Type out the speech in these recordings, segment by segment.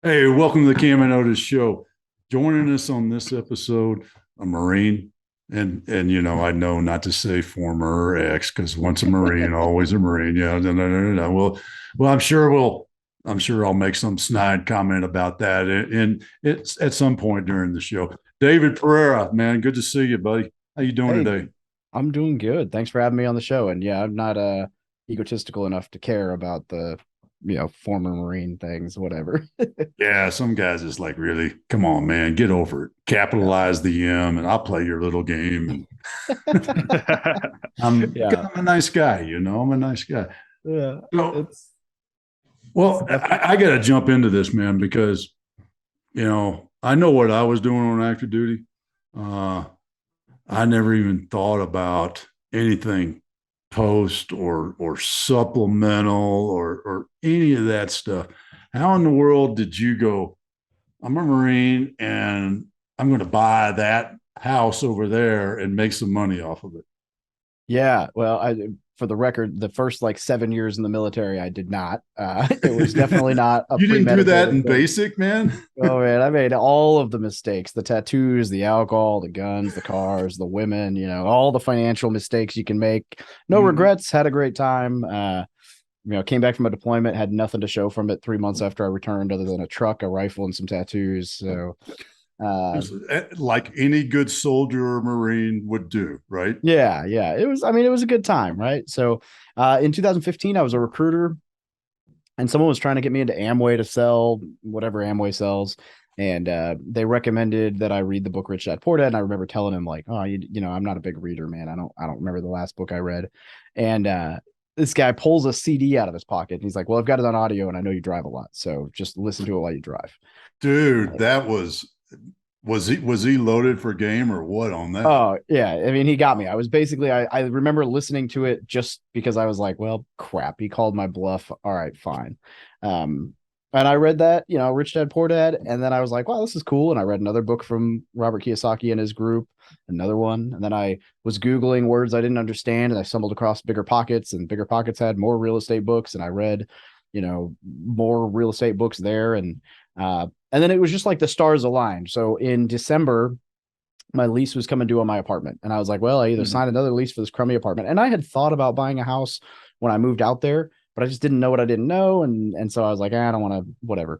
Hey, welcome to the Cam and Otis Show. Joining us on this episode, a Marine, and I know not to say former or ex because once a Marine, always a Marine. Yeah, no, no, no, no, no. Well, I'm sure I'll make some snide comment about that, and it's at some point during the show. David Pere, man, good to see you, buddy. How you doing Hey, today? I'm doing good. Thanks for having me on the show. And yeah, I'm not egotistical enough to care about the, former Marine things, whatever. Yeah, some guys is like, really, come on, man, get over it. Yeah. Capitalize the M, and I'll play your little game. And Yeah. I'm a nice guy, I'm a nice guy. Yeah. So, It's well, definitely. I got to jump into this, man, because I know what I was doing on active duty. Uh, I never even thought about anything post or supplemental or any of that stuff. How in the world did you go? I'm a Marine, and I'm going to buy that house over there and make some money off of it. Yeah. Well, for the record, the first like 7 years in the military, I did not. It was definitely not a You didn't do that premeditated in thing. basic, man. Oh man, I made all of the mistakes, the tattoos, the alcohol, the guns, the cars, the women, all the financial mistakes you can make. No Mhm. regrets, had a great time. Came back from a deployment, had nothing to show from it 3 months after I returned, other than a truck, a rifle, and some tattoos. So, uh, Like any good soldier or Marine would do, right? yeah, it was a good time, right? So, in 2015, I was a recruiter, and someone was trying to get me into Amway to sell whatever Amway sells. And they recommended that I read the book Rich Dad Poor Dad. And I remember telling him like, oh, I'm not a big reader, man. I don't remember the last book I read. And this guy pulls a CD out of his pocket. And he's like, well, I've got it on audio, and I know you drive a lot, so just listen to it while you drive. Dude, that was he loaded for game or what on that? Oh yeah, I mean he got me. I remember listening to it just because I was like, well, crap, he called my bluff. All right, fine. Um, and I read that, Rich Dad Poor Dad, and then I was like, wow, this is cool. And I read another book from Robert Kiyosaki and his group, another one, and then I was Googling words I didn't understand, and I stumbled across Bigger Pockets, and Bigger Pockets had more real estate books, and I read, more real estate books there, and then it was just like the stars aligned. So in December my lease was coming due on my apartment. And I was like, well, I either Mhm. sign another lease for this crummy apartment. And I had thought about buying a house when I moved out there, but I just didn't know what I didn't know. And so I was like, I don't want to, whatever.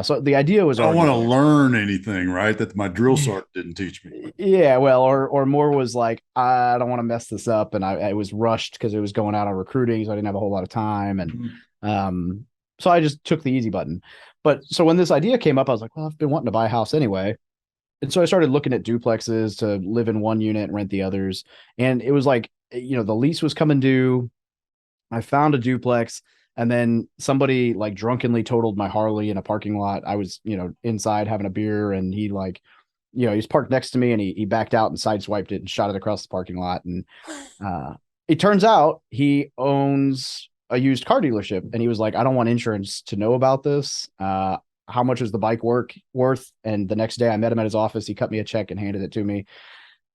So the idea was I don't already want to there. learn anything, right? That my drill sergeant didn't teach me. Yeah, well, or more was like, I don't want to mess this up. And I was rushed because it was going out on recruiting. So I didn't have a whole lot of time. And Mhm. um, so I just took the easy button. But so when this idea came up, I was like, well, I've been wanting to buy a house anyway. And so I started looking at duplexes to live in one unit and rent the others. And it was like, the lease was coming due. I found a duplex, and then somebody like drunkenly totaled my Harley in a parking lot. I was, inside having a beer, and he like, he was parked next to me, and he backed out and sideswiped it and shot it across the parking lot. And uh, it turns out he owns a used car dealership, and he was like, I don't want insurance to know about this. How much is the bike worth? And the next day I met him at his office. He cut me a check and handed it to me,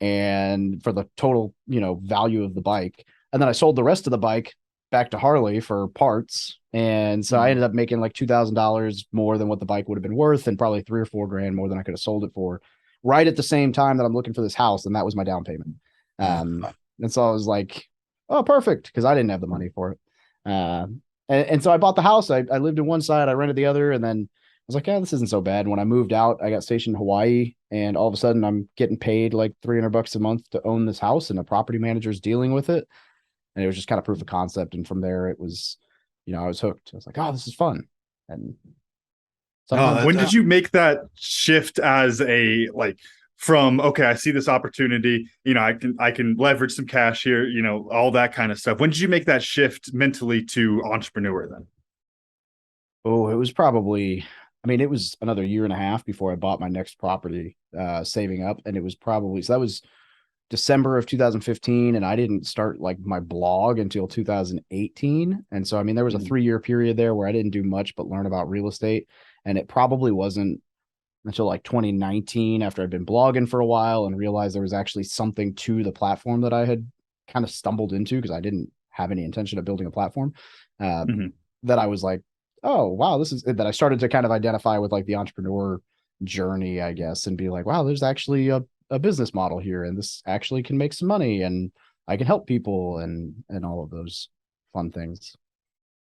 and for the total, value of the bike. And then I sold the rest of the bike back to Harley for parts. And so I Mhm. ended up making like $2,000 more than what the bike would have been worth, and probably 3 or 4 grand more than I could have sold it for, right at the same time that I'm looking for this house. And that was my down payment. And so I was like, oh, perfect. Cause I didn't have the money for it. Uh, and so I bought the house. I lived in one side, I rented the other. And then I was like, yeah, this isn't so bad. When I moved out, I got stationed in Hawaii, and all of a sudden I'm getting paid like $300 a month to own this house, and a property manager's dealing with it. And it was just kind of proof of concept. And from there, it was, I was hooked. I was like, oh, this is fun. And No, sometimes that, it's When did that not. you make that shift as a like from okay, I see this opportunity, I can leverage some cash here, all that kind of stuff. When did you make that shift mentally to entrepreneur then? Oh, it was probably, I mean, it was another year and a half before I bought my next property, saving up. And it was probably, so that was December of 2015, and I didn't start like my blog until 2018. And so I mean there was a 3 year period there where I didn't do much but learn about real estate, and it probably wasn't until like 2019, after I'd been blogging for a while and realized there was actually something to the platform that I had kind of stumbled into, because I didn't have any intention of building a platform, uh, Mhm. that I was like, oh wow, this is that I started to kind of identify with like the entrepreneur journey, I guess, and be like, wow, there's actually a business model here, and this actually can make some money, and I can help people, and all of those fun things.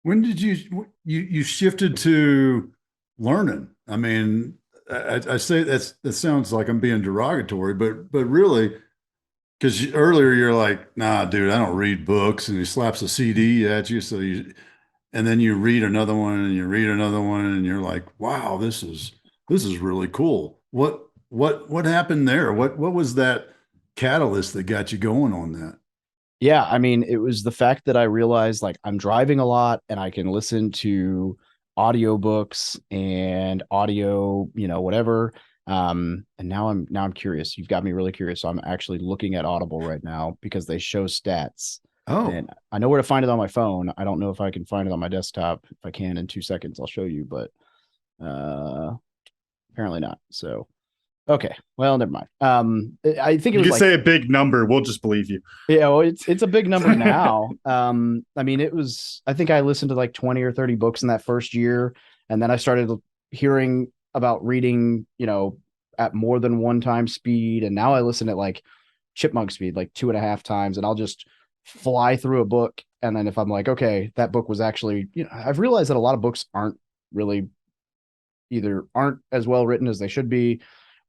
When did you shifted to learning? I mean, I say that sounds like I'm being derogatory, but really, because earlier you're like, nah, dude, I don't read books, and he slaps a CD at you, and then you read another one, and you read another one, and you're like, wow, this is really cool. What happened there? What was that catalyst that got you going on that? Yeah, I mean, it was the fact that I realized like I'm driving a lot and I can listen to audiobooks and audio, whatever. And now I'm curious. You've got me really curious. So I'm actually looking at Audible right now because they show stats. Oh, And I know where to find it on my phone. I don't know if I can find it on my desktop. If I can in 2 seconds, I'll show you, but uh apparently not. So okay. Well, never mind. I think it You was can like say a big number, we'll just believe you. yeah, well, it's a big number now. I mean, it was I think I listened to like 20 or 30 books in that first year, and then I started hearing about reading, at more than one time speed, and now I listen at like chipmunk speed, like 2.5 times, and I'll just fly through a book. And then if I'm like, okay, that book was actually, I've realized that a lot of books aren't really either aren't as well written as they should be,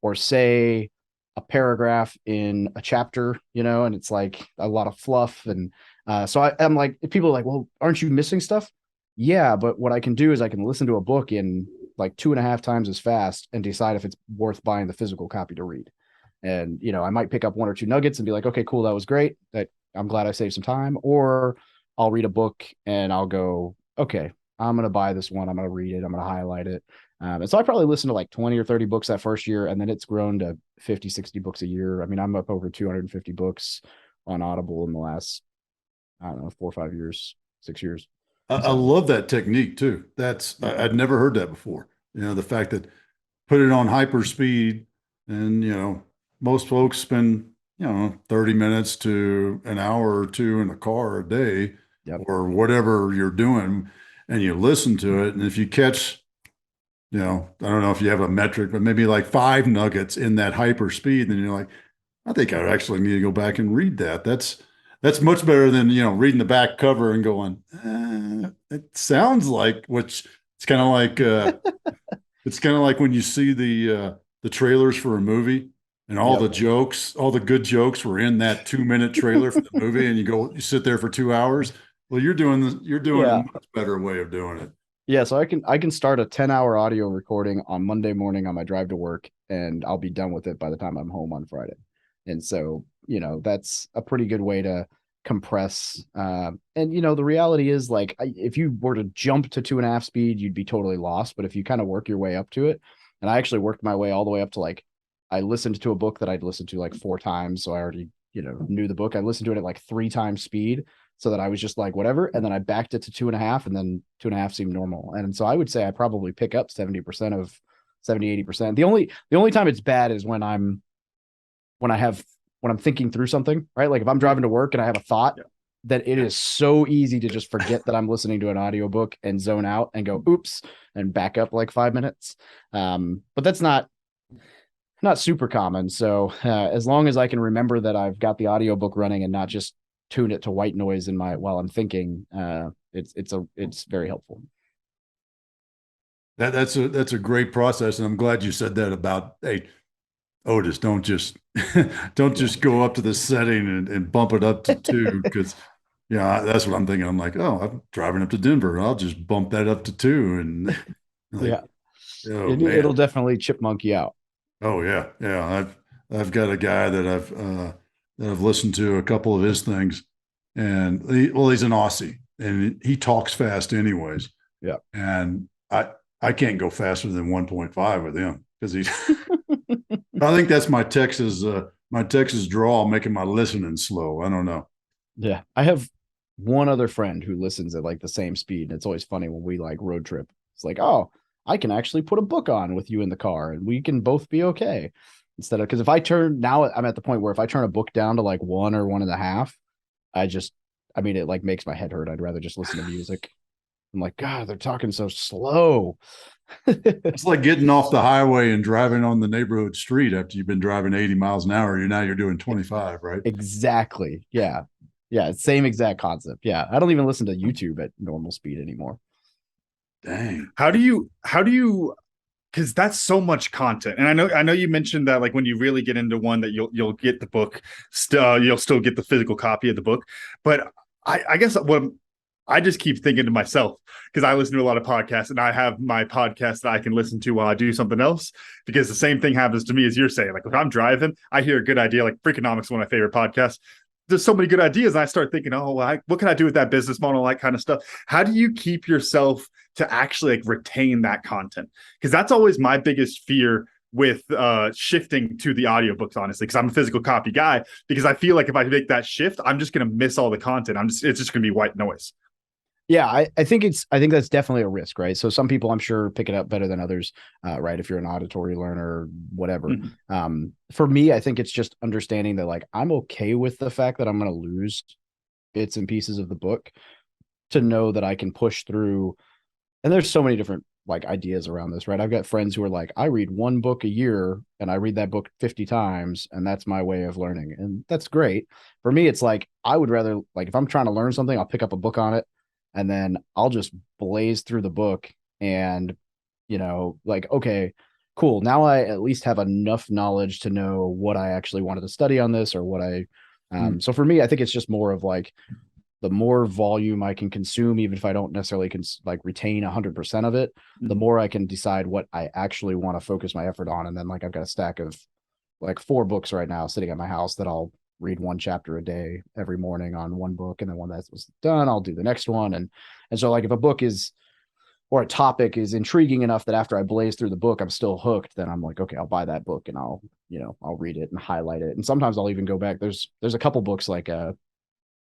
or say a paragraph in a chapter, and it's like a lot of fluff. And so I'm like, people are like, well, aren't you missing stuff? Yeah, but what I can do is I can listen to a book in like 2.5 times as fast and decide if it's worth buying the physical copy to read. And I might pick up one or two nuggets and be like, okay, cool, that was great. That I'm glad I saved some time. Or I'll read a book and I'll go, okay, I'm gonna buy this one. I'm gonna read it. I'm gonna highlight it. And so I probably listened to like 20 or 30 books that first year, and then it's grown to 50, 60 books a year. I mean, I'm up over 250 books on Audible in the last, I don't know, 4 or 5 years, 6 years. I So, love that technique too. I'd never heard that before. The fact that put it on hyper speed, and most folks spend 30 minutes to an hour or two in a car a day, yep. or whatever you're doing, and you listen to it, and if you catch, I don't know if you have a metric, but maybe like 5 nuggets in that hyper speed, then you're like, I think I actually need to go back and read that. That's much better than reading the back cover and going, it sounds like, which it's kind of like when you see the trailers for a movie, and all Yep. the jokes, all the good jokes were in that 2 minute trailer for the movie, and you sit there for 2 hours. Well, you're doing a Yeah. much better way of doing it. Yeah. So I can start a 10-hour audio recording on Monday morning on my drive to work, and I'll be done with it by the time I'm home on Friday. And so, that's a pretty good way to compress. And the reality is like if you were to jump to 2.5 speed, you'd be totally lost. But if you kind of work your way up to it, and I actually worked my way all the way up to like I listened to a book that I'd listened to like 4 times, so I already knew the book. I listened to it at like 3 times speed, so that I was just like whatever, and then I backed it to 2.5, and then 2.5 seemed normal. And so I would say I probably pick up 70% of 70-80%. The only time it's bad is when I have when I'm thinking through something, right? Like if I'm driving to work and I have a thought, Yeah. that it is so easy to just forget that I'm listening to an audiobook and zone out and go, oops, and back up like 5 minutes. But that's not super common. So as long as I can remember that I've got the audiobook running and not just tune it to white noise while I'm thinking, it's very helpful. That's a great process, and I'm glad you said that about, hey, Otis, don't just don't Yeah. just go up to the setting and bump it up to two, because that's what I'm thinking. I'm like, oh, I'm driving up to Denver. I'll just bump that up to two, and like, Yeah. oh It'll man, definitely chipmunk you out. oh yeah, yeah. I've got a guy that I've listened to a couple of his things, and he's an Aussie, and he talks fast anyways, Yeah. and I can't go faster than 1.5 with him, because he's. I think that's my Texas drawl making my listening slow. I don't know. Yeah. I have one other friend who listens at like the same speed. And it's always funny when we like road trip. It's like, oh, I can actually put a book on with you in the car and we can both be okay. Instead of because if I turn now, I'm at the point where if I turn a book down to like 1 or 1.5, I mean, it like makes my head hurt. I'd rather just listen to music. I'm like, God, they're talking so slow. It's like getting off the highway and driving on the neighborhood street after you've been driving 80 miles an hour. You're doing 25, right? Exactly. Yeah. Yeah. Same exact concept. Yeah. I don't even listen to YouTube at normal speed anymore. Dang. How do you because that's so much content. And I know you mentioned that like when you really get into one that you'll get the book, still you'll still get the physical copy of the book. But I guess what I just keep thinking to myself, because I listen to a lot of podcasts and I have my podcast that I can listen to while I do something else. Because the same thing happens to me as you're saying. Like if I'm driving, I hear a good idea, like Freakonomics, one of my favorite podcasts. There's so many good ideas. And I start thinking, oh, what can I do with that business model, all that kind of stuff. How do you keep yourself to actually like retain that content? Because that's always my biggest fear with shifting to the audiobooks, honestly, because I'm a physical copy guy, because I feel like if I make that shift, I'm just going to miss all the content. It's just going to be white noise. Yeah, I think that's definitely a risk, right? So some people I'm sure pick it up better than others, right? If you're an auditory learner, whatever. For me, I think it's just understanding that like I'm okay with the fact that I'm going to lose bits and pieces of the book to know that I can push through. And there's so many different like ideas around this, right? I've got friends who are like, I read one book a year and I read that book 50 times, and that's my way of learning. And that's great. For me, it's like I would rather like if I'm trying to learn something, I'll pick up a book on it and then I'll just blaze through the book and like, okay, cool. Now I at least have enough knowledge to know what I actually wanted to study on this or what I so for me, I think it's just more of like the more volume I can consume, even if I don't necessarily like retain 100% of it, the more I can decide what I actually want to focus my effort on. And then like I've got a stack of like 4 books right now sitting at my house that I'll read one chapter a day every morning on one book, and then when that was done, I'll do the next one. And so like if a book is or a topic is intriguing enough that after I blaze through the book, I'm still hooked, then I'm like, okay, I'll buy that book and I'll read it and highlight it. And sometimes I'll even go back. There's a couple books like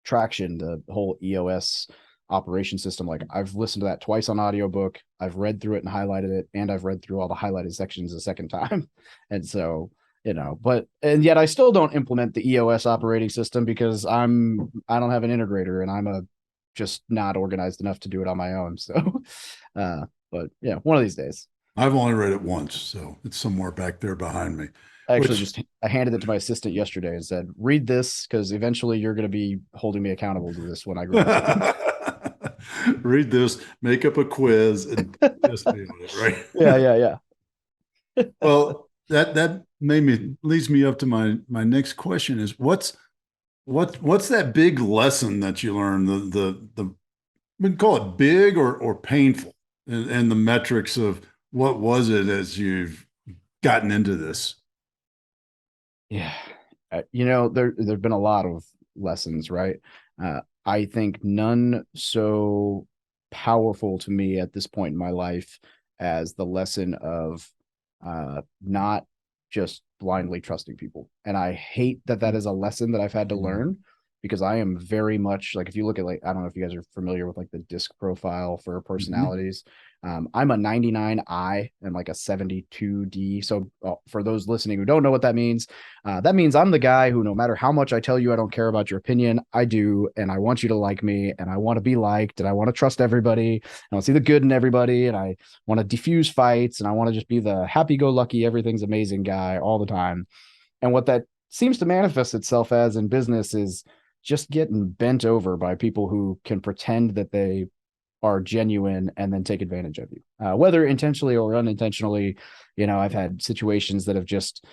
Traction, the whole EOS operation system. Like I've listened to that twice on audiobook. I've read through it and highlighted it, and I've read through all the highlighted sections a second time. And so, and yet I still don't implement the EOS operating system because I don't have an integrator and I'm just not organized enough to do it on my own. So, but yeah, one of these days. I've only read it once, so it's somewhere back there behind me. I actually I handed it to my assistant yesterday and said, read this because eventually you're going to be holding me accountable to this when I grow up. Read this, make up a quiz, and just be on it, right? Yeah. Well, that leads me up to my next question is what's that big lesson that you learned, the we can call it big or painful, and the metrics of what was it as you've gotten into this? Yeah. There've been a lot of lessons, right? I think none so powerful to me at this point in my life as the lesson of not just blindly trusting people. And I hate that is a lesson that I've had to learn, because I am very much like, if you look at like, I don't know if you guys are familiar with like the disc profile for personalities. I'm a 99I and like a 72D. So for those listening who don't know what that means I'm the guy who, no matter how much I tell you I don't care about your opinion, I do, and I want you to like me, and I want to be liked, and I want to trust everybody, and I want to see the good in everybody, and I want to diffuse fights, and I want to just be the happy-go-lucky, everything's amazing guy all the time. And what that seems to manifest itself as in business is just getting bent over by people who can pretend that they are genuine and then take advantage of you, whether intentionally or unintentionally. I've had situations that have just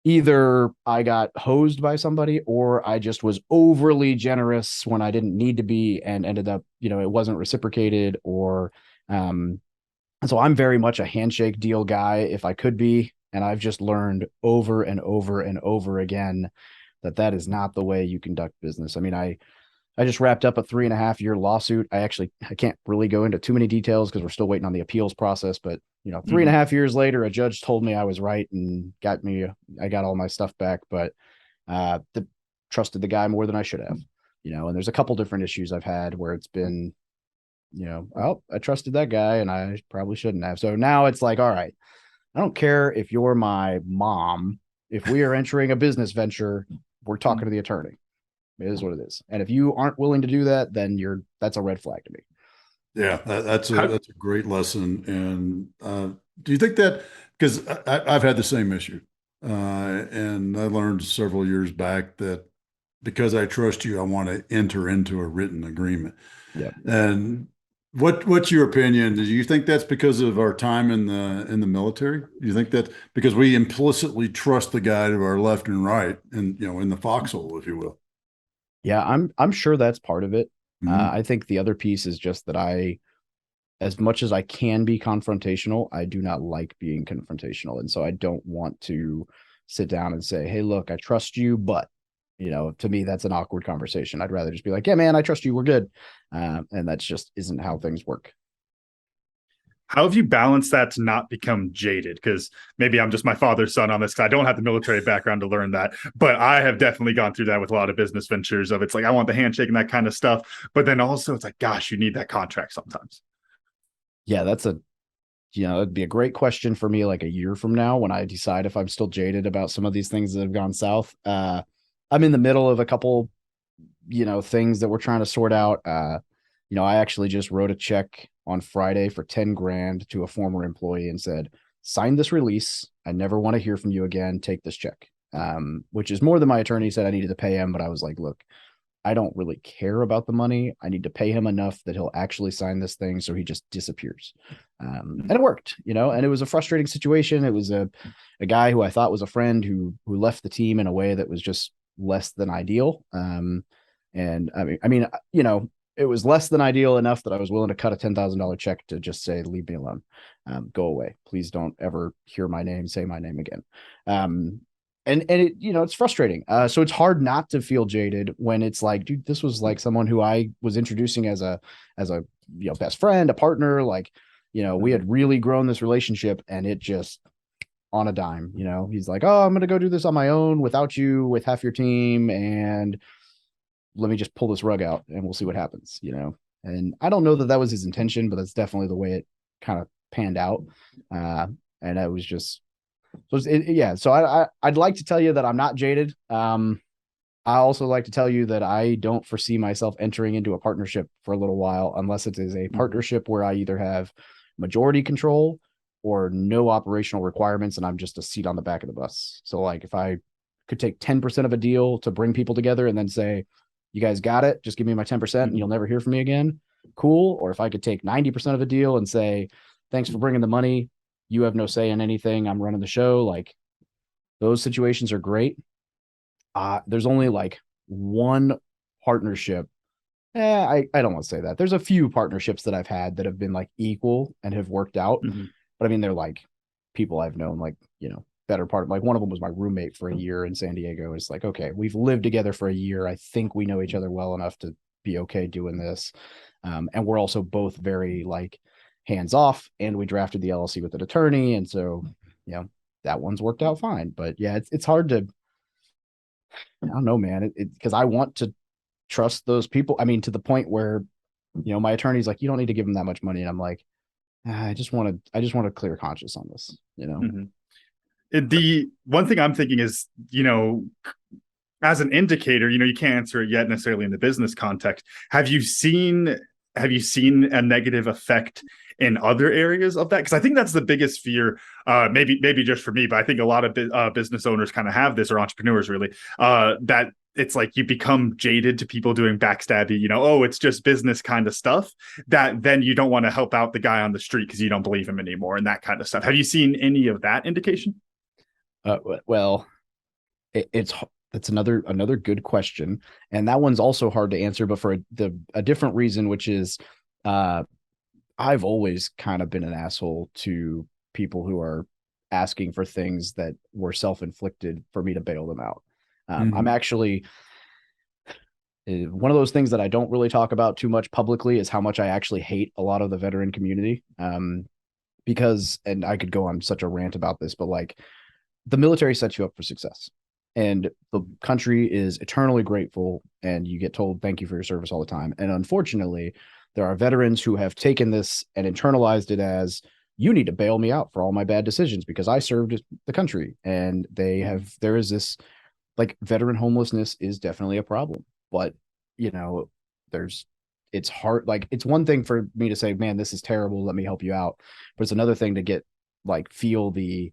either I got hosed by somebody or I just was overly generous when I didn't need to be and ended up, it wasn't reciprocated, or so I'm very much a handshake deal guy if I could be. And I've just learned over and over and over again that is not the way you conduct business. I mean, I just wrapped up a 3.5-year lawsuit. I can't really go into too many details because we're still waiting on the appeals process, but 3.5 years later, a judge told me I was right and I got all my stuff back, but trusted the guy more than I should have, and there's a couple different issues I've had where it's been, well, I trusted that guy and I probably shouldn't have. So now it's like, all right, I don't care if you're my mom. If we are entering a business venture, we're talking to the attorney. It is what it is. And if you aren't willing to do that, then that's a red flag to me. Yeah, How, that's a great lesson. And do you think that because I've had the same issue, and I learned several years back that because I trust you, I want to enter into a written agreement. Yeah. And what's your opinion? Do you think that's because of our time in the military? Do you think that because we implicitly trust the guy to our left and right, and in the foxhole, if you will? Yeah, I'm sure that's part of it. Mhm. I think the other piece is just that as much as I can be confrontational, I do not like being confrontational. And so I don't want to sit down and say, hey, look, I trust you, but to me, that's an awkward conversation. I'd rather just be like, yeah, man, I trust you. We're good. And that's just isn't how things work. how have you balanced that to not become jaded? Because maybe I'm just my father's son on this because I don't have the military background to learn that. But I have definitely gone through that with a lot of business ventures of it's like, I want the handshake and that kind of stuff. But then also it's like, gosh, you need that contract sometimes. Yeah, it'd be a great question for me like a year from now when I decide if I'm still jaded about some of these things that have gone south. I'm in the middle of a couple, things that we're trying to sort out. I actually just wrote a check on Friday for 10 grand to a former employee and said, sign this release. I never want to hear from you again. Take this check. Which is more than my attorney said I needed to pay him. But I was like, look, I don't really care about the money. I need to pay him enough that he'll actually sign this thing so he just disappears. And it worked, and it was a frustrating situation. It was a guy who I thought was a friend who left the team in a way that was just less than ideal. And it was less than ideal enough that I was willing to cut a $10,000 check to just say, leave me alone. Go away. Please don't ever hear my name, say my name again. And it it's frustrating. So it's hard not to feel jaded when it's like, dude, this was like someone who I was introducing as a best friend, a partner. Like, we had really grown this relationship, and it just on a dime. He's like, oh, I'm gonna go do this on my own without you, with half your team, and let me just pull this rug out, and we'll see what happens. And I don't know that that was his intention, but that's definitely the way it kind of panned out. And I was just yeah. So I'd like to tell you that I'm not jaded. I also like to tell you that I don't foresee myself entering into a partnership for a little while unless it is a partnership where I either have majority control or no operational requirements and I'm just a seat on the back of the bus. So like if I could take 10% of a deal to bring people together and then say, you guys got it, just give me my 10% and you'll never hear from me again. Cool. Or if I could take 90% of a deal and say, thanks for bringing the money. You have no say in anything. I'm running the show. Like those situations are great. There's only like one partnership. I don't want to say that. There's a few partnerships that I've had that have been like equal and have worked out. Mm-hmm. But I mean, they're like people I've known, like, better part of like one of them was my roommate for a year in San Diego. It's like, okay, we've lived together for a year. I think we know each other well enough to be okay doing this. And we're also both very like hands off, and we drafted the LLC with an attorney. And so, that one's worked out fine. But yeah, it's hard to, I don't know, man, because I want to trust those people. I mean, to the point where, my attorney's like, you don't need to give them that much money. And I'm like, I just want a clear conscience on this, Mm-hmm. The one thing I'm thinking is, as an indicator, you can't answer it yet necessarily in the business context. Have you seen a negative effect in other areas of that? Because I think that's the biggest fear. Maybe just for me, but I think a lot of business owners kind of have this, or entrepreneurs really. That it's like you become jaded to people doing backstabby. Oh, it's just business kind of stuff. That then you don't want to help out the guy on the street because you don't believe him anymore, and that kind of stuff. Have you seen any of that indication? Well, it's that's another good question, and that one's also hard to answer, but for a different reason, which is, uh, I've always kind of been an asshole to people who are asking for things that were self-inflicted for me to bail them out. I'm actually one of those things that I don't really talk about too much publicly is how much I actually hate a lot of the veteran community. Because, and I could go on such a rant about this, but like the military sets you up for success, and the country is eternally grateful, and you get told thank you for your service all the time. And unfortunately, there are veterans who have taken this and internalized it as, you need to bail me out for all my bad decisions because I served the country. And there is this, like, veteran homelessness is definitely a problem, but there's it's hard. Like, it's one thing for me to say, man, this is terrible, let me help you out. But it's another thing to get, like, feel the,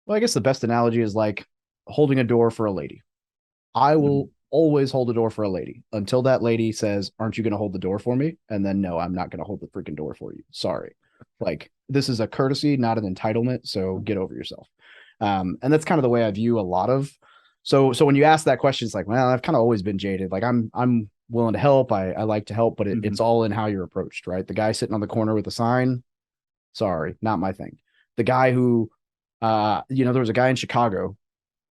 well, I guess the best analogy is like holding a door for a lady. I will always hold the door for a lady until that lady says, aren't you going to hold the door for me? And then, no, I'm not going to hold the freaking door for you. Sorry. Like, this is a courtesy, not an entitlement. So get over yourself. And that's kind of the way I view a lot of. So when you ask that question, it's like, well, I've kind of always been jaded. Like, I'm willing to help. I like to help, but it's all in how you're approached, right? The guy sitting on the corner with a sign, sorry, not my thing. The guy who, there was a guy in Chicago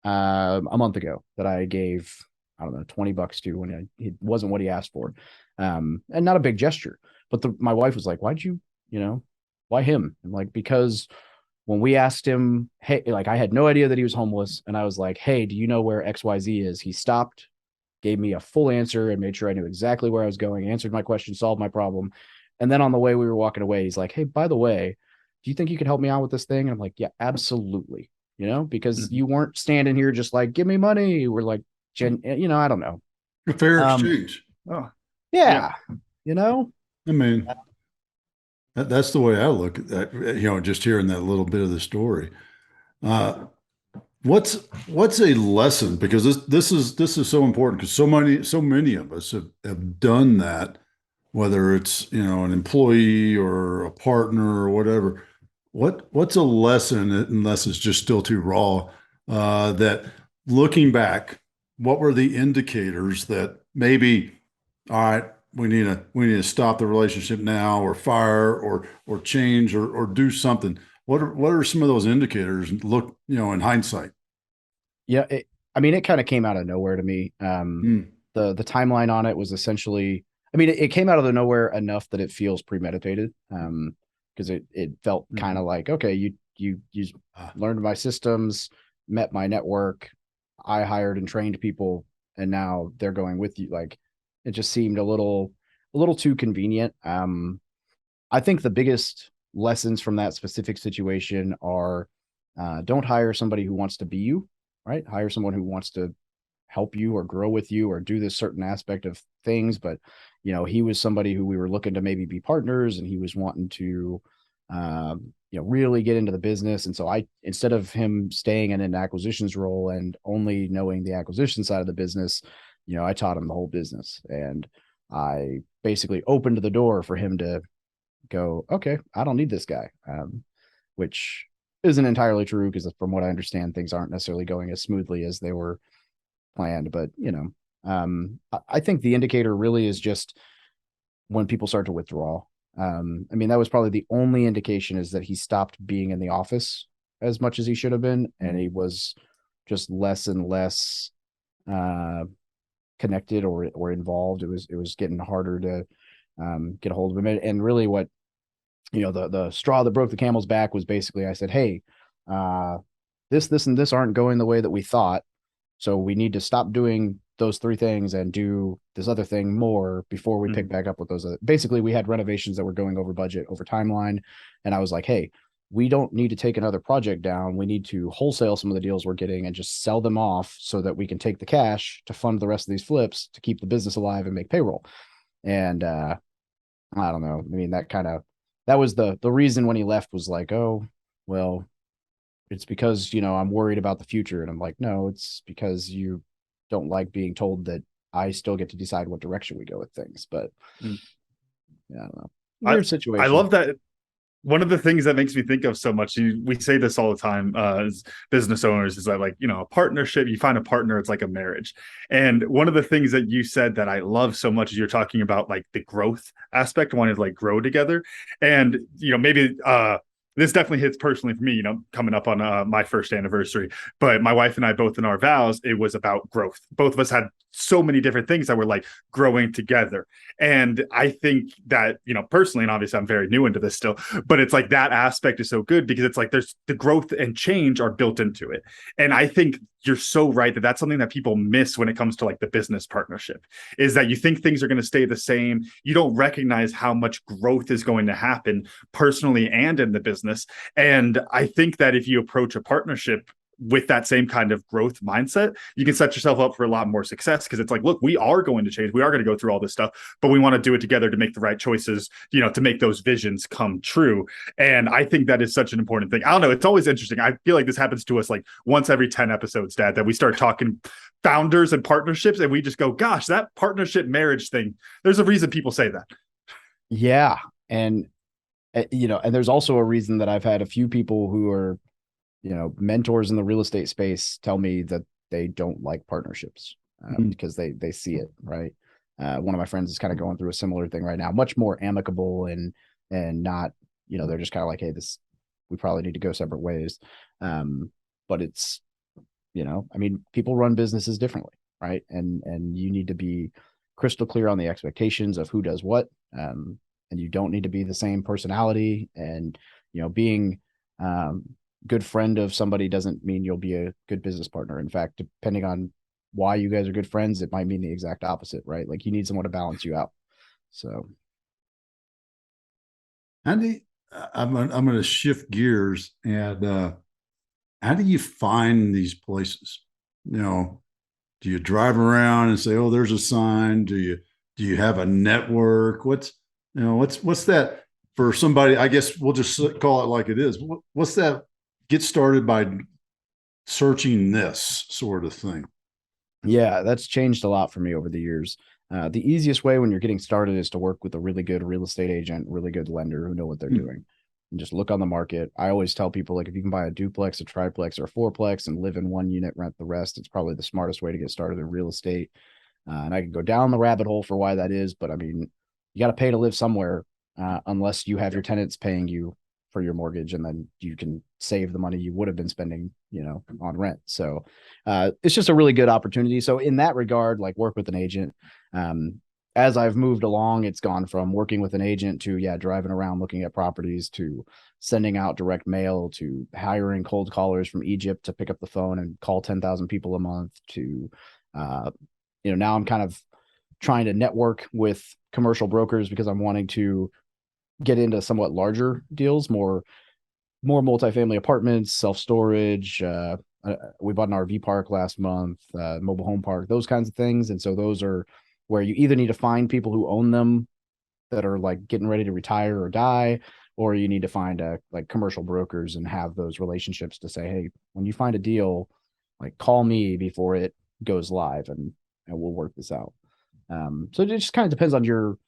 a month ago that I gave, I don't know, $20 to when it wasn't what he asked for. And not a big gesture, but my wife was like, why'd you, why him? I'm like, because when we asked him, hey, like, I had no idea that he was homeless. And I was like, hey, do you know where XYZ is? He stopped, gave me a full answer and made sure I knew exactly where I was going, answered my question, solved my problem. And then on the way we were walking away, he's like, hey, by the way, do you think you could help me out with this thing? And I'm like, yeah, absolutely. Because you weren't standing here just like, give me money. We're like, I don't know. A fair exchange. Oh, yeah. I mean, that's the way I look at that, just hearing that little bit of the story. What's a lesson? Because this is so important, because so many of us have done that, whether it's, an employee or a partner or whatever. What's a lesson, unless it's just still too raw, that looking back, what were the indicators that maybe, all right, we need to stop the relationship now, or fire, or change, or do something. What are some of those indicators? Look, in hindsight. Yeah, it kind of came out of nowhere to me. The timeline on it was essentially, it came out of the nowhere enough that it feels premeditated. Because it felt kind of like, okay, you learned my systems, met my network, I hired and trained people, and now they're going with you. Like, it just seemed a little too convenient. I think the biggest lessons from that specific situation are, don't hire somebody who wants to be you, right? Hire someone who wants to help you or grow with you or do this certain aspect of things. But, he was somebody who we were looking to maybe be partners, and he was wanting to, really get into the business. And so instead of him staying in an acquisitions role and only knowing the acquisition side of the business, I taught him the whole business, and I basically opened the door for him to go, okay, I don't need this guy. Which isn't entirely true, because from what I understand, things aren't necessarily going as smoothly as they were planned. But, I think the indicator really is just when people start to withdraw. That was probably the only indication, is that he stopped being in the office as much as he should have been. And he was just less and less connected or involved. It was getting harder to get a hold of him. And really what, the straw that broke the camel's back was basically, I said, hey, this and this aren't going the way that we thought. So we need to stop doing those three things and do this other thing more before we pick back up with those. Basically, we had renovations that were going over budget, over timeline. And I was like, hey, we don't need to take another project down. We need to wholesale some of the deals we're getting and just sell them off so that we can take the cash to fund the rest of these flips to keep the business alive and make payroll. And I don't know. That was the reason when he left, was like, oh, well, it's because, I'm worried about the future. And I'm like, no, it's because you don't like being told that I still get to decide what direction we go with things. But yeah, I don't know. Weird situation. I love that. One of the things that makes me think of so much, we say this all the time as business owners, is that, like, a partnership, you find a partner, it's like a marriage. And one of the things that you said that I love so much is you're talking about, like, the growth aspect, wanting to, like, grow together. And, maybe this definitely hits personally for me, coming up on my first anniversary. But my wife and I, both in our vows, it was about growth. Both of us had so many different things that were like growing together. And I think that, personally, and obviously I'm very new into this still, but it's like that aspect is so good, because it's like there's the growth and change are built into it. And I think you're so right that that's something that people miss when it comes to, like, the business partnership, is that you think things are going to stay the same. You don't recognize how much growth is going to happen personally and in the business. And I think that if you approach a partnership with that same kind of growth mindset, you can set yourself up for a lot more success, because it's like, look, we are going to change. We are going to go through all this stuff, but we want to do it together to make the right choices, to make those visions come true. And I think that is such an important thing. I don't know. It's always interesting. I feel like this happens to us like once every 10 episodes, Dad, that we start talking founders and partnerships, and we just go, gosh, that partnership marriage thing, there's a reason people say that. Yeah. And, and there's also a reason that I've had a few people who are, mentors in the real estate space tell me that they don't like partnerships because they see it, right? One of my friends is kind of going through a similar thing right now, much more amicable and not, they're just kind of like, hey, we probably need to go separate ways. But it's, people run businesses differently, right? And you need to be crystal clear on the expectations of who does what. And you don't need to be the same personality, and, being, good friend of somebody doesn't mean you'll be a good business partner. In fact, depending on why you guys are good friends, it might mean the exact opposite, right? Like you need someone to balance you out. So, Andy, I'm going to shift gears, and how do you find these places? Do you drive around and say, "Oh, there's a sign"? Do you have a network? What's that for somebody? I guess we'll just call it like it is. What's that? Get started by searching this sort of thing. Yeah, that's changed a lot for me over the years. The easiest way when you're getting started is to work with a really good real estate agent, really good lender who know what they're doing, and just look on the market. I always tell people, like, if you can buy a duplex, a triplex, or a fourplex and live in one unit, rent the rest, it's probably the smartest way to get started in real estate. And I can go down the rabbit hole for why that is, but I mean, you got to pay to live somewhere, unless you have your tenants paying you for your mortgage, and then you can save the money you would have been spending, on rent. So it's just a really good opportunity. So in that regard, like, work with an agent. As I've moved along, it's gone from working with an agent to, driving around looking at properties, to sending out direct mail, to hiring cold callers from Egypt to pick up the phone and call 10,000 people a month, to, now I'm kind of trying to network with commercial brokers because I'm wanting to get into somewhat larger deals, more multifamily apartments, self-storage. We bought an RV park last month, mobile home park, those kinds of things. And so those are where you either need to find people who own them that are like getting ready to retire or die, or you need to find like commercial brokers and have those relationships to say, hey, when you find a deal, like, call me before it goes live, and we'll work this out. So it just kind of depends on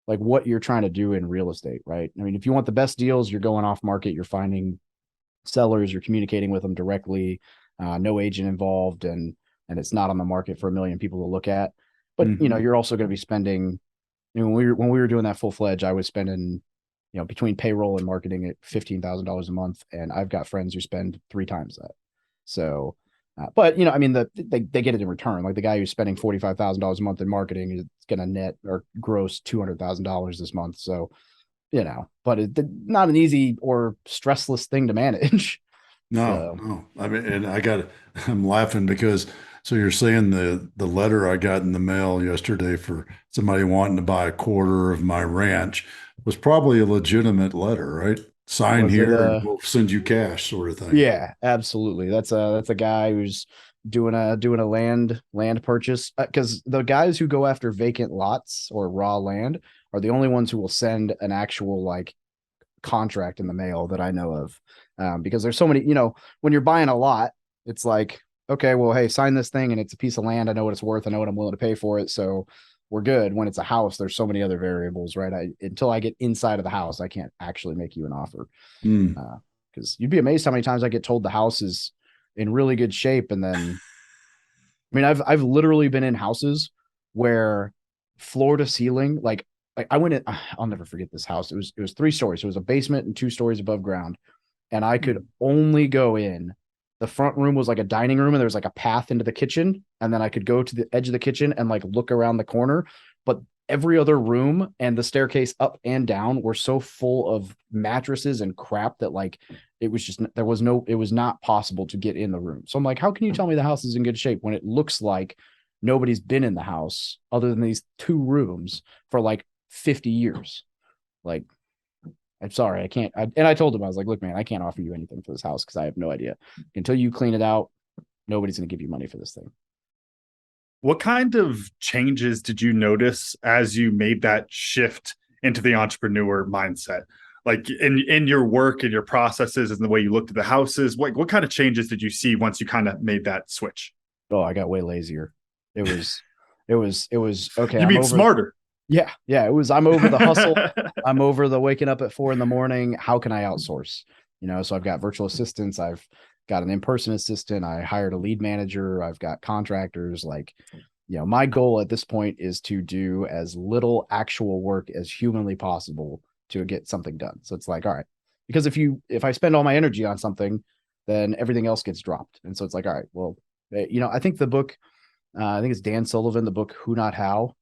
like what you're trying to do in real estate, right? I mean, if you want the best deals, you're going off market, you're finding sellers, you're communicating with them directly, no agent involved, and it's not on the market for a million people to look at. But you're also going to be spending, when we were doing that full fledged, I was spending, between payroll and marketing at $15,000 a month, and I've got friends who spend 3 times that. So, but they get it in return. Like the guy who's spending $45,000 a month in marketing is going to net or gross $200,000 this month. So, but it's not an easy or stressless thing to manage. No. I mean, and I'm laughing because, so you're saying the letter I got in the mail yesterday for somebody wanting to buy a quarter of my ranch was probably a legitimate letter, right? Sign here and we'll send you cash, sort of thing. Yeah, absolutely. That's a guy who's doing a land purchase, because the guys who go after vacant lots or raw land are the only ones who will send an actual like contract in the mail that I know of. Because there's so many, when you're buying a lot, it's like, okay, well, hey, sign this thing and it's a piece of land. I know what it's worth. I know what I'm willing to pay for it. So we're good. When it's a house, there's so many other variables, right? Until I get inside of the house, I can't actually make you an offer. Because you'd be amazed how many times I get told the house is in really good shape, and then, I mean, I've literally been in houses where floor to ceiling, like I went in. I'll never forget this house. It was 3 stories. It was a basement and 2 stories above ground, and I could only go in. The front room was like a dining room, and there was like a path into the kitchen, and then I could go to the edge of the kitchen and like look around the corner. But every other room and the staircase up and down were so full of mattresses and crap that like it was not possible to get in the room. So I'm like, how can you tell me the house is in good shape when it looks like nobody's been in the house other than these 2 rooms for like 50 years? Like, I'm sorry, I can't. And I told him, I was like, look, man, I can't offer you anything for this house because I have no idea. Until you clean it out, nobody's going to give you money for this thing. What kind of changes did you notice as you made that shift into the entrepreneur mindset? Like in your work and your processes and the way you looked at the houses, what kind of changes did you see once you kind of made that switch? Oh, I got way lazier. It was, it was okay. You I'm mean over. smarter? Yeah, yeah. It was. I'm over the hustle. I'm over the waking up at 4 a.m. How can I outsource? So I've got virtual assistants. I've got an in-person assistant. I hired a lead manager. I've got contractors. Like, my goal at this point is to do as little actual work as humanly possible to get something done. So it's like, all right, because if I spend all my energy on something, then everything else gets dropped. And so it's like, all right, well, I think the book, I think it's Dan Sullivan, the book Who Not How,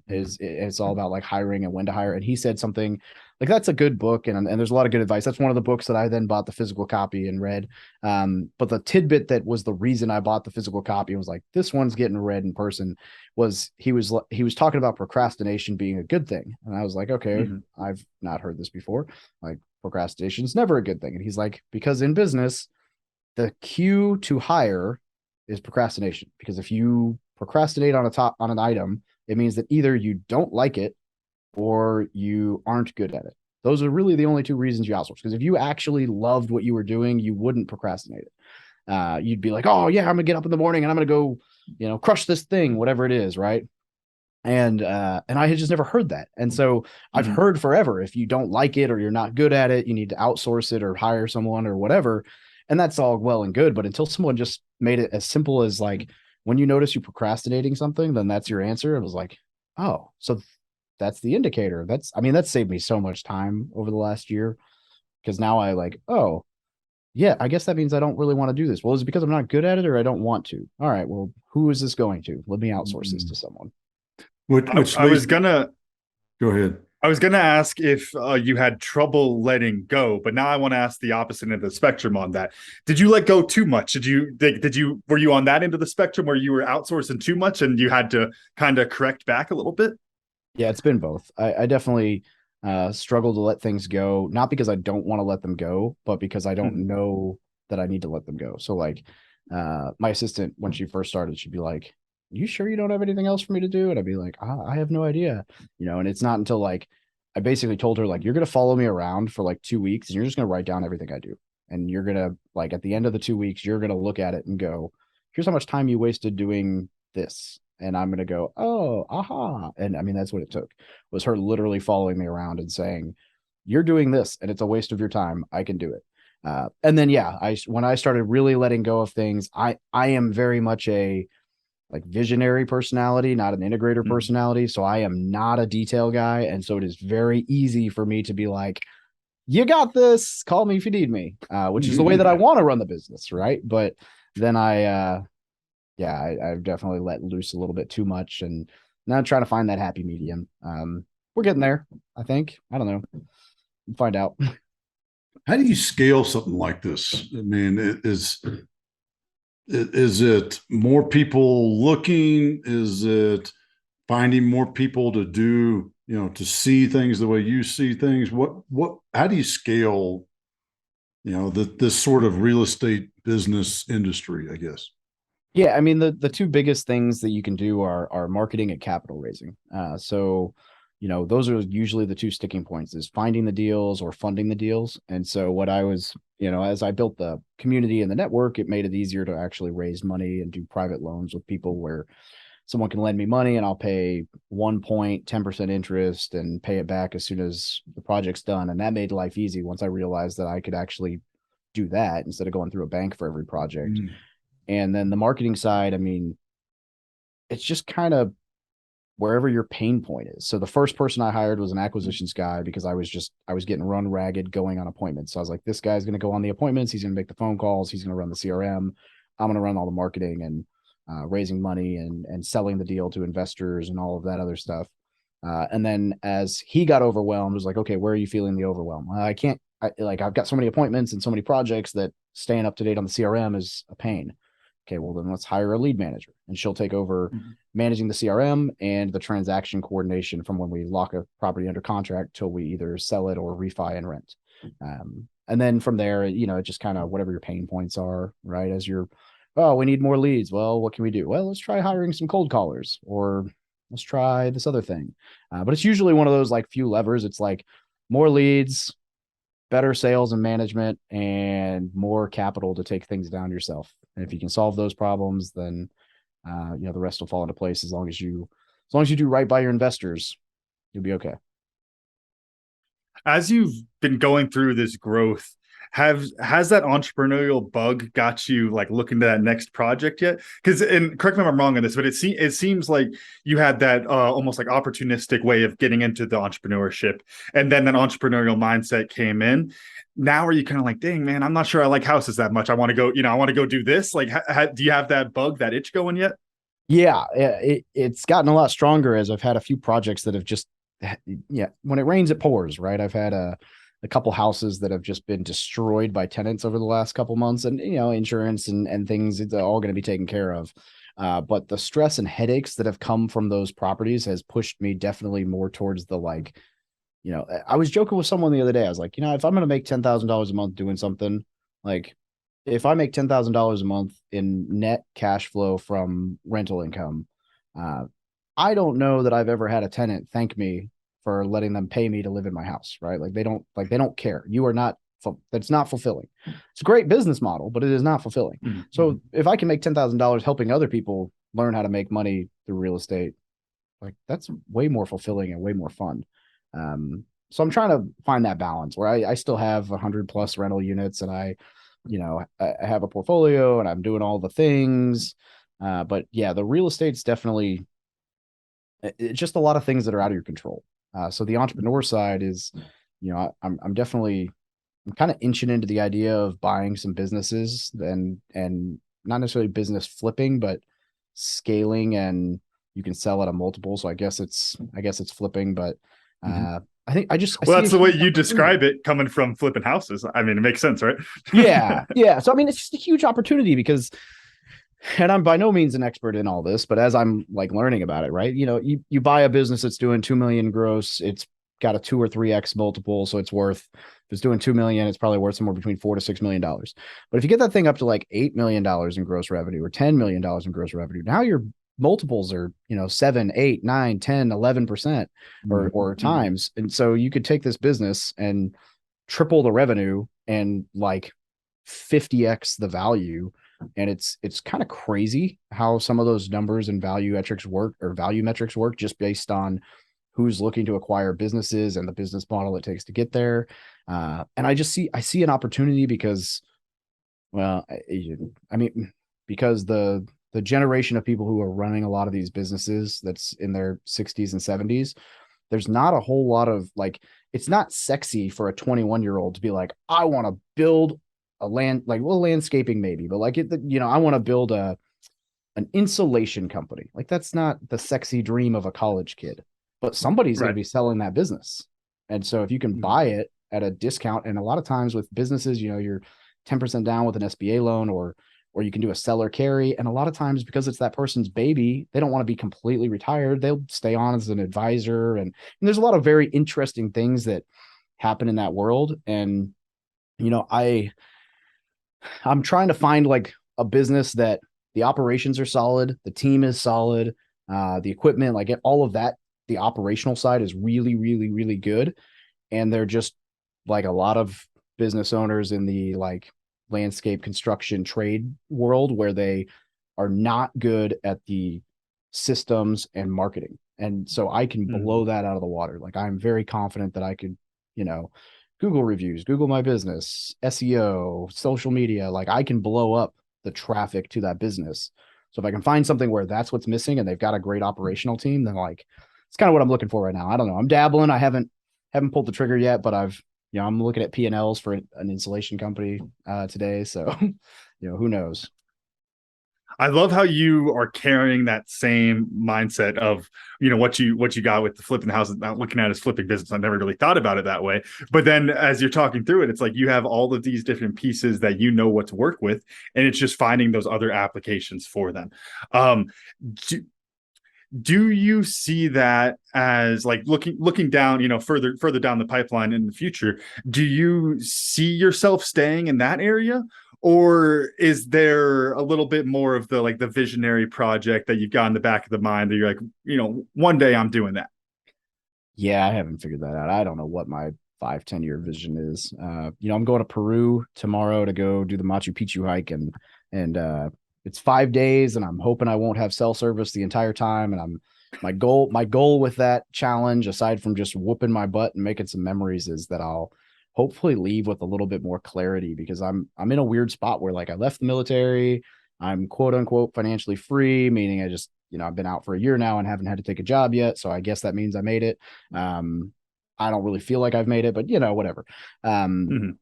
is it's all about like hiring and when to hire. And he said something like that's a good book, and there's a lot of good advice. That's one of the books that I then bought the physical copy and read. But the tidbit that was the reason I bought the physical copy and was like, this one's getting read in person, was he was talking about procrastination being a good thing. And I was like, okay, I've not heard this before. Like, procrastination is never a good thing. And he's like, because in business, the cue to hire is procrastination. Because if you procrastinate on an item, it means that either you don't like it or you aren't good at it. Those are really the only two reasons you outsource. Because if you actually loved what you were doing, you wouldn't procrastinate it. You'd be like, oh yeah, I'm gonna get up in the morning and I'm gonna go, crush this thing, whatever it is, right? And I had just never heard that. And so I've heard forever, if you don't like it or you're not good at it, you need to outsource it or hire someone or whatever. And that's all well and good. But until someone just made it as simple as like, when you notice you procrastinating something, then that's your answer. It was like, oh, so that's the indicator. That's saved me so much time over the last year, because now I like, oh, yeah, I guess that means I don't really want to do this. Well, is it because I'm not good at it or I don't want to? All right, well, who is this going to? Let me outsource this to someone. Which I was leads, gonna go ahead. I was gonna ask if you had trouble letting go, but now I want to ask the opposite end of the spectrum on that. Did you let go too much? Were you on that end of the spectrum where you were outsourcing too much and you had to kind of correct back a little bit? Yeah, it's been both. I definitely struggle to let things go, not because I don't want to let them go, but because I don't know that I need to let them go. So like my assistant, when she first started, she'd be like, you sure you don't have anything else for me to do? And I'd be like, I have no idea. And it's not until like I basically told her, like, you're going to follow me around for like 2 weeks and you're just going to write down everything I do. And you're going to, like, at the end of the 2 weeks, you're going to look at it and go, here's how much time you wasted doing this. And I'm going to go, oh, aha. And that's what it took, was her literally following me around and saying, you're doing this and it's a waste of your time. I can do it. And then, yeah, when I started really letting go of things, I am very much a like visionary personality, not an integrator personality. So I am not a detail guy. And so it is very easy for me to be like, you got this, call me if you need me, which is the way that I want to run the business. Right. But then I've definitely let loose a little bit too much, and now I'm trying to find that happy medium. We're getting there, I think. I don't know. We'll find out. How do you scale something like this? I mean, is it more people looking? Is it finding more people to do, to see things the way you see things? How do you scale, this sort of real estate business industry, I guess? Yeah, the two biggest things that you can do are marketing and capital raising. So those are usually the two sticking points, is finding the deals or funding the deals. And so what I was, as I built the community and the network, it made it easier to actually raise money and do private loans with people where someone can lend me money and I'll pay 10% interest and pay it back as soon as the project's done. And that made life easy once I realized that I could actually do that instead of going through a bank for every project. And then the marketing side, it's just kind of wherever your pain point is. So the first person I hired was an acquisitions guy, because I was getting run ragged going on appointments. So I was like, this guy's going to go on the appointments. He's going to make the phone calls. He's going to run the CRM. I'm going to run all the marketing and raising money and selling the deal to investors and all of that other stuff. And then as he got overwhelmed, it was like, okay, where are you feeling the overwhelm? I've got so many appointments and so many projects that staying up to date on the CRM is a pain. Okay, well then let's hire a lead manager, and she'll take over managing the CRM and the transaction coordination from when we lock a property under contract till we either sell it or refi and rent. And then from there, it just kind of whatever your pain points are, right? As you're, oh, we need more leads. Well, what can we do? Well, let's try hiring some cold callers, or let's try this other thing. But it's usually one of those like few levers. It's like more leads, better sales and management, and more capital to take things down yourself. And if you can solve those problems, then the rest will fall into place as long as you do right by your investors, you'll be okay. As you've been going through this growth, has that entrepreneurial bug got you like looking to that next project yet? Because, and correct me if I'm wrong on this, but it seems like you had that almost like opportunistic way of getting into the entrepreneurship, and then that entrepreneurial mindset came in. Now are you kind of like, dang man, I'm not sure I like houses that much. I want to go, I want to go do this. Like, do you have that bug, that itch going yet? Yeah, it's gotten a lot stronger as I've had a few projects that have just, yeah, when it rains, it pours, right? I've had a couple houses that have just been destroyed by tenants over the last couple months, and insurance and things, it's all going to be taken care of. But the stress and headaches that have come from those properties has pushed me definitely more towards the like, I was joking with someone the other day. I was like, if I'm going to make $10,000 a month doing something, like if I make $10,000 a month in net cash flow from rental income, I don't know that I've ever had a tenant thank me for letting them pay me to live in my house, right? Like they don't care. You are not, that's not fulfilling. It's a great business model, but it is not fulfilling. Mm-hmm. So if I can make $10,000 helping other people learn how to make money through real estate, like that's way more fulfilling and way more fun. So I'm trying to find that balance where I still have 100+ rental units, and I have a portfolio and I'm doing all the things. But yeah, the real estate's definitely, it's just a lot of things that are out of your control. So the entrepreneur side is, I'm definitely, I'm kind of inching into the idea of buying some businesses and not necessarily business flipping, but scaling, and you can sell at a multiple. So I guess it's flipping, but I think that's the way you describe it, coming from flipping houses. I mean, it makes sense, right? Yeah. So I mean, it's just a huge opportunity because, and I'm by no means an expert in all this, but as I'm like learning about it, right? You buy a business that's doing 2 million gross, it's got a 2 or 3x multiple, so it's worth, if it's doing 2 million, it's probably worth somewhere between $4 to $6 million. But if you get that thing up to like $8 million in gross revenue or $10 million in gross revenue, now your multiples are 7, 8, 9, 10, 11% or times. And so you could take this business and triple the revenue and like 50x the value. And it's kind of crazy how some of those numbers and value metrics work just based on who's looking to acquire businesses and the business model it takes to get there. And I see an opportunity because, well, I mean, because the generation of people who are running a lot of these businesses that's in their 60s and 70s, there's not a whole lot of like, it's not sexy for a 21-year-old to be like, I want to build a landscaping maybe, but like I want to build an insulation company. Like that's not the sexy dream of a college kid, but somebody's going to be selling that business. And so if you can buy it at a discount, and a lot of times with businesses, you're 10% down with an SBA loan, or you can do a seller carry. And a lot of times, because it's that person's baby, they don't want to be completely retired. They'll stay on as an advisor. And there's a lot of very interesting things that happen in that world. And, I'm trying to find like a business that the operations are solid, the team is solid, the equipment, like all of that, the operational side is really, really, really good. And they're just like a lot of business owners in the like landscape construction trade world where they are not good at the systems and marketing. And so I can blow that out of the water. Like I'm very confident that I could, Google reviews, Google My Business, SEO, social media, like I can blow up the traffic to that business. So if I can find something where that's what's missing and they've got a great operational team, then like it's kind of what I'm looking for right now. I don't know. I'm dabbling. I haven't pulled the trigger yet, but I'm looking at P&Ls for an insulation company today. So, who knows? I love how you are carrying that same mindset of, what you got with the flipping houses, not looking at as flipping business. I never really thought about it that way. But then as you're talking through it, it's like you have all of these different pieces that you know what to work with, and it's just finding those other applications for them. Do you see that as like looking down, further down the pipeline in the future? Do you see yourself staying in that area? Or is there a little bit more of the visionary project that you've got in the back of the mind that you're like, one day I'm doing that? Yeah, I haven't figured that out. I don't know what my 5-10 year vision is. I'm going to Peru tomorrow to go do the Machu Picchu hike, and it's 5 days, and I'm hoping I won't have cell service the entire time. And my goal with that challenge, aside from just whooping my butt and making some memories, is that I'll hopefully leave with a little bit more clarity, because I'm in a weird spot where, like, I left the military. I'm quote unquote financially free, meaning I just, I've been out for a year now and haven't had to take a job yet. So I guess that means I made it. I don't really feel like I've made it, but whatever. And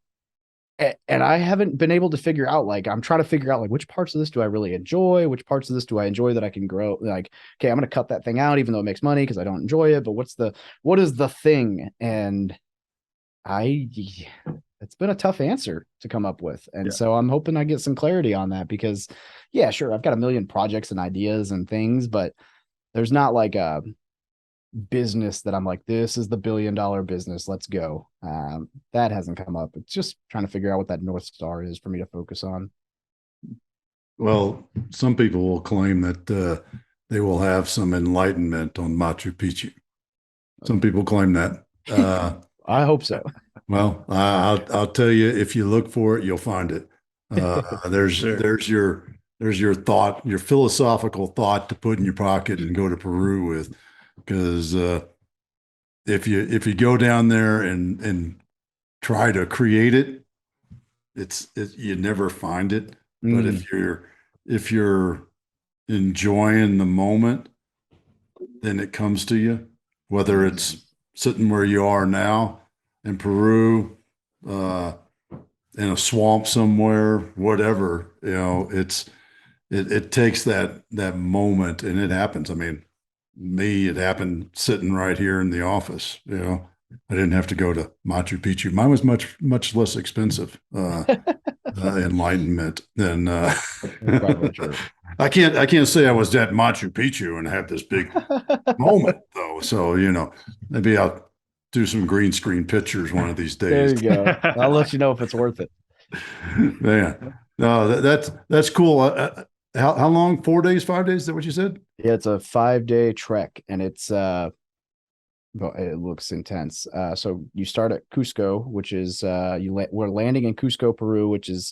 I haven't been able to figure out, like, I'm trying to figure out, like, which parts of this do I really enjoy? Which parts of this do I enjoy that I can grow? Like, okay, I'm going to cut that thing out, even though it makes money, because I don't enjoy it. But what is the thing? And it's been a tough answer to come up with. And so I'm hoping I get some clarity on that, because yeah, sure, I've got a million projects and ideas and things, but there's not like a business that I'm like, this is the $1 billion business, let's go. That hasn't come up. It's just trying to figure out what that North Star is for me to focus on. Well, some people will claim that they will have some enlightenment on Machu Picchu. Some people claim that. I hope so. Well, I'll tell you, if you look for it, you'll find it. There's Sure. there's your thought, your philosophical thought to put in your pocket and go to Peru with, because if you go down there and try to create it, you never find it. But if you're enjoying the moment, then it comes to you, whether it's sitting where you are now in Peru, in a swamp somewhere, whatever, it takes that moment, and it happens. I mean, it happened sitting right here in the office. I didn't have to go to Machu Picchu. Mine was much less expensive. Enlightenment than Probably true. I can't say I was at Machu Picchu and have this big moment though. So maybe I'll do some green screen pictures one of these There days. you go. I'll let you know if it's worth it. Man, no, that's cool. How long? 4 days, 5 days? Is that what you said? Yeah, it's a 5-day trek, and it's well, it looks intense. So you start at Cusco, which is we're landing in Cusco, Peru, which is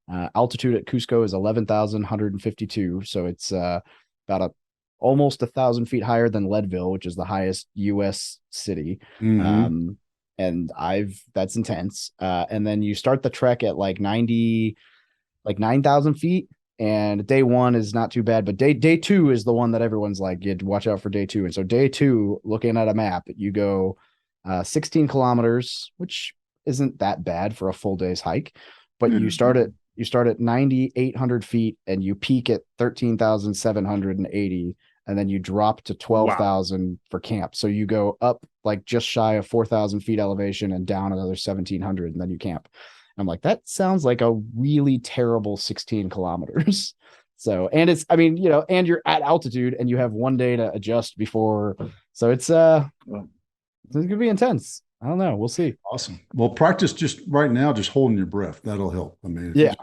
altitude at Cusco is 11,152. So it's about almost 1,000 feet higher than Leadville, which is the highest U.S. city. Mm-hmm. And that's intense. And then you start the trek at like 9,000 feet. And day one is not too bad, but day two is the one that everyone's like, you watch out for day two. And so day two, looking at a map, you go 16 kilometers, which isn't that bad for a full day's hike, but you start at 9,800 feet and you peak at 13,780, and then you drop to 12,000 for camp. So you go up like just shy of 4,000 feet elevation and down another 1,700, and then you camp. I'm like, that sounds like a really terrible 16 kilometers. So, and it's, I mean, and you're at altitude and you have 1 day to adjust before. So it's going to be intense. I don't know. We'll see. Awesome. Well, practice just right now, just holding your breath. That'll help. I mean, yeah.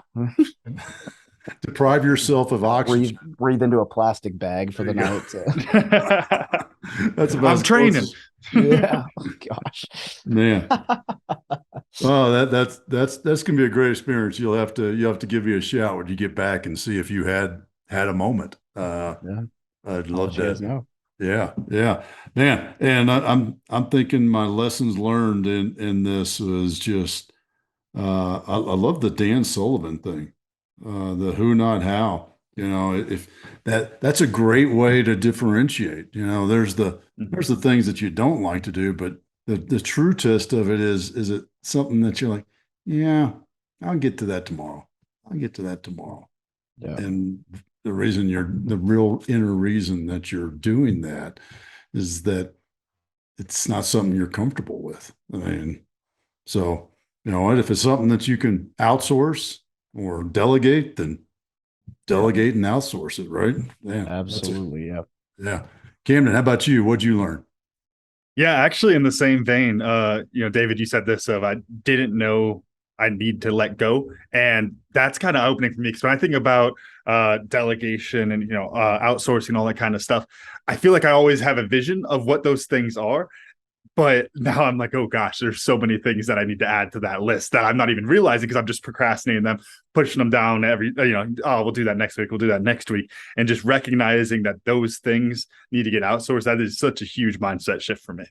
Deprive yourself of oxygen. Breathe into a plastic bag for the night. That's about I'm training. Yeah. Oh, gosh. Man. Oh, that's gonna be a great experience. You'll have to give me a shout when you get back and see if you had a moment. Yeah. I'd love that. Know. Yeah, man. And I'm thinking my lessons learned in this was just I love the Dan Sullivan thing, the who not how. If that's a great way to differentiate. There's the things that you don't like to do, but the true test of it is it something that you're like, yeah, I'll get to that tomorrow. Yeah. And the reason the real inner reason that you're doing that is that it's not something you're comfortable with. I mean, so, you know what, if it's something that you can outsource or delegate, then delegate and outsource it, right? Yeah. Absolutely. Yeah. Yeah. Camden, how about you? What'd you learn? Yeah, actually, in the same vein, David, you said this of I didn't know I need to let go, and that's kind of opening for me because when I think about delegation and outsourcing, all that kind of stuff, I feel like I always have a vision of what those things are. But now I'm like, oh gosh, there's so many things that I need to add to that list that I'm not even realizing because I'm just procrastinating them, pushing them down oh, we'll do that next week. We'll do that next week. And just recognizing that those things need to get outsourced. That is such a huge mindset shift for me.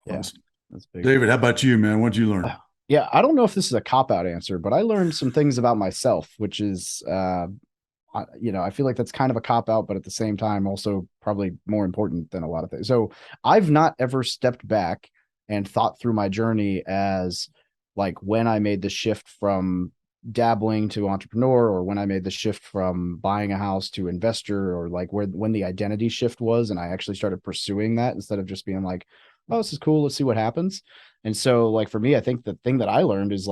Yeah. That's big. David, how about you, man? What'd you learn? Yeah. I don't know if this is a cop-out answer, but I learned some things about myself, which is, I feel like that's kind of a cop-out, but at the same time, also probably more important than a lot of things. So I've not ever stepped back and thought through my journey as like when I made the shift from dabbling to entrepreneur, or when I made the shift from buying a house to investor, or like when the identity shift was, and I actually started pursuing that instead of just being like, oh, this is cool, let's see what happens. And so like for me, I think the thing that I learned is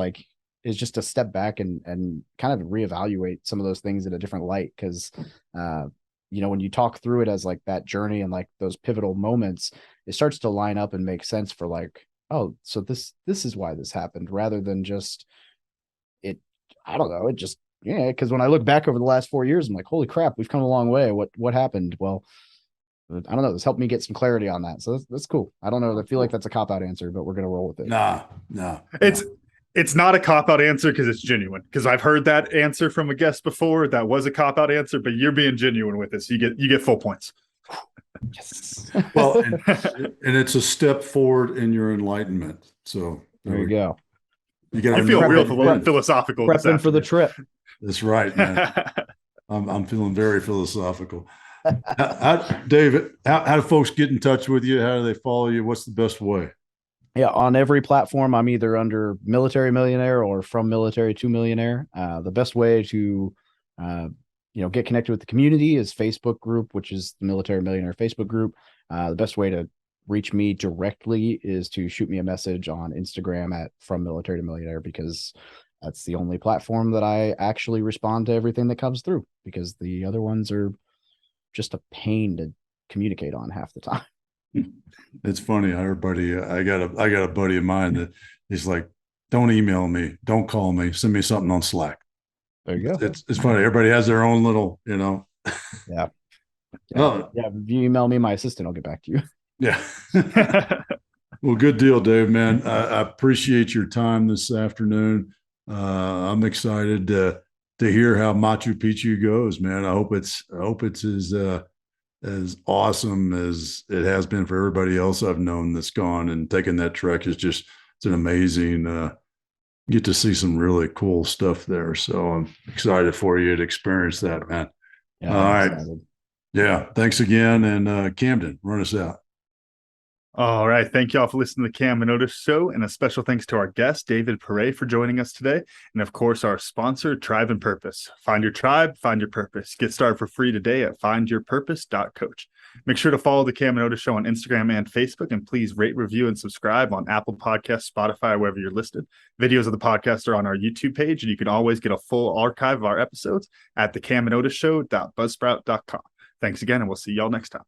just to step back and kind of reevaluate some of those things in a different light. Cause when you talk through it as like that journey and like those pivotal moments, it starts to line up and make sense for like, oh, so this is why this happened, rather than just it. I don't know. It just, yeah. Cause when I look back over the last 4 years, I'm like, holy crap, we've come a long way. What happened? Well, I don't know. This helped me get some clarity on that. So that's cool. I don't know. I feel like that's a cop-out answer, but we're going to roll with it. Nah. It's not a cop-out answer because it's genuine. Because I've heard that answer from a guest before. That was a cop-out answer, but you're being genuine with this. You get full points. Yes. Well, and it's a step forward in your enlightenment. So there you go. You feel real philosophical. Prepping for the trip. That's right, man. I'm feeling very philosophical. David, how do folks get in touch with you? How do they follow you? What's the best way? Yeah, on every platform, I'm either under Military Millionaire or From Military to Millionaire. The best way to, get connected with the community is Facebook group, which is the Military Millionaire Facebook group. The best way to reach me directly is to shoot me a message on Instagram at From Military to Millionaire, because that's the only platform that I actually respond to everything that comes through, because the other ones are just a pain to communicate on half the time. It's funny. I got a buddy of mine that he's like, don't email me, don't call me, send me something on Slack. There you go. It's funny. Everybody has their own little, Yeah. Oh. Yeah. If you email me, my assistant will get back to you. Yeah. Well, good deal, Dave, man. I appreciate your time this afternoon. I'm excited to hear how Machu Picchu goes, man. I hope it's as awesome as it has been for everybody else I've known that's gone and taken that trek. It's an amazing, get to see some really cool stuff there. So I'm excited for you to experience that, man. Yeah, all right. Excited. Yeah. Thanks again. And Camden, run us out. All right. Thank you all for listening to the Cam and Otis Show. And a special thanks to our guest, David Pere, for joining us today. And of course, our sponsor, Tribe and Purpose. Find your tribe, find your purpose. Get started for free today at findyourpurpose.coach. Make sure to follow the Cam and Otis Show on Instagram and Facebook. And please rate, review, and subscribe on Apple Podcasts, Spotify, wherever you're listed. Videos of the podcast are on our YouTube page. And you can always get a full archive of our episode at thecamandotisshow.buzzsprout.com. Thanks again, and we'll see y'all next time.